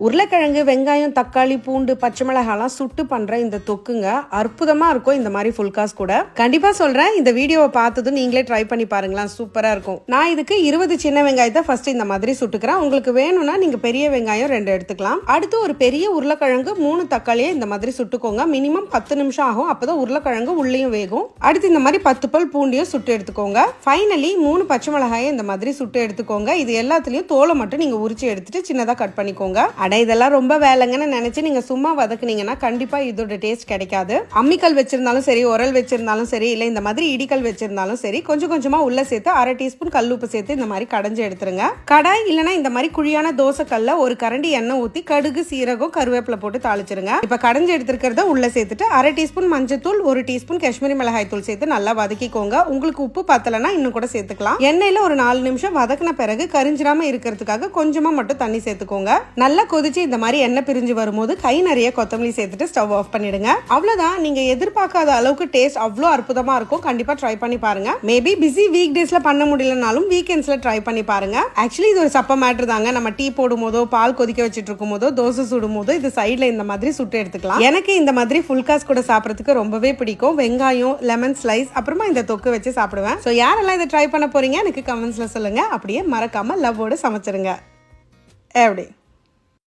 உருளைக்கிழங்கு, வெங்காயம், தக்காளி, பூண்டு, பச்சை மிளகாலாம் சுட்டு பண்ற இந்த தொக்குங்க அற்புதமா இருக்கும். இந்த மாதிரி ஃபுல்காஸ் கூட கண்டிப்பா சொல்றேன். இந்த வீடியோவை பார்த்ததும் நீங்களே ட்ரை பண்ணி பாருங்களேன், சூப்பரா இருக்கும். நான் இதுக்கு 20 சின்ன வெங்காயத்தை ஃபர்ஸ்ட் இந்த மாதிரி சுட்டுக்கிறேன். உங்களுக்கு வேணும்னா நீங்க பெரிய வெங்காயம் 2 எடுத்துக்கலாம். அடுத்து ஒரு பெரிய உருளைக்கிழங்கு 3 தக்காளியை இந்த மாதிரி சுட்டுக்கோங்க. மினிமம் 10 நிமிஷம் ஆகும். அப்பதான் உருளைக்கிழங்கு உள்ளேயும் வேகும். அடுத்து இந்த மாதிரி 10 பல் பூண்டையும் சுட்டு எடுத்துக்கோங்க. ஃபைனலி 3 பச்சை மிளகாயை இந்த மாதிரி சுட்டு எடுத்துக்கோங்க. இது எல்லாத்துலயும் தோலை மட்டும் நீங்க உரிச்சு எடுத்துட்டு சின்னதா கட் பண்ணிக்கோங்க. இதெல்லாம் ரொம்ப வேலைங்கன்னு நினைச்சு நீங்க சும்மா வதக்குனீங்கன்னா கண்டிப்பா இதோட டேஸ்ட் கிடைக்காது. அம்மிக்கல் வச்சிருந்தாலும் சரி, உரல் வச்சிருந்தாலும் சரி, இல்ல இந்த மாதிரி இடிக்கல் வச்சிருந்தாலும் சரி, கொஞ்சம் கொஞ்சமா உள்ள சேர்த்து 1/2 டீஸ்பூன் கல்லுப்பு சேர்த்து இந்த மாதிரி கடைஞ்சு எடுத்துருங்க. கடாய் இல்லைன்னா இந்த மாதிரி குழியான தோசைக்கல்ல ஒரு கரண்டி எண்ணெய் ஊத்தி கடுகு, சீரகம், கருவேப்பிலை போட்டு தாளிச்சிருங்க. இப்ப கடைஞ்சு எடுத்துக்கிறத உள்ள சேர்த்துட்டு 1/2 டீஸ்பூன் மஞ்சத்தூள், 1 டீஸ்பூன் காஷ்மீரி மிளகாய் தூள் சேர்த்து நல்லா வதக்கிக்கோங்க. உங்களுக்கு உப்பு பத்தலைன்னா இன்னும் கூட சேர்த்துக்கலாம். எண்ணெயில ஒரு 4 நிமிஷம் வதக்கின பிறகு கரிஞ்சிராம இருக்கிறதுக்காக கொஞ்சமா மட்டும் தண்ணி சேர்த்துக்கோங்க. நல்லா கொதிச்சு இந்த மாதிரி எண்ணெய் பிரிஞ்சு வரும்போது கை நிறைய கொத்தமல்லி சேர்த்துட்டு ஸ்டவ் ஆஃப் பண்ணிடுங்க. அவ்வளவுதான். நீங்க எதிர்பார்க்காத அளவுக்கு டேஸ்ட் அவ்வளோ அற்புதமா இருக்கும். கண்டிப்பா ட்ரை பண்ணி பாருங்க. மேபி பிஸி வீக் டேஸ்ல பண்ண முடியலனாலும் வீக்கெண்ட்ஸ்ல ட்ரை பண்ணி பாருங்க. ஆக்சுவலி இது ஒரு சப்ப மேட்டர் தாங்க. நம்ம டீ போடும் போதோ, பால் கொதிக்க வச்சுட்டு இருக்கும் போதோ, தோசை சுடும் போதோ இது சைட்ல இந்த மாதிரி சுட்டு எடுத்துக்கலாம். எனக்கு இந்த மாதிரி ஃபுல்காஸ் கூட சாப்பிடறதுக்கு ரொம்பவே பிடிக்கும். வெங்காயம், லெமன் ஸ்லைஸ், அப்புறமா இந்த தொக்கு வச்சு சாப்பிடுவேன். ஸோ யாரெல்லாம் இதை ட்ரை பண்ண போறீங்க எனக்கு கமெண்ட்ஸ்ல சொல்லுங்க. அப்படியே மறக்காம லவ்வோட சமைச்சிருங்க. எப்படி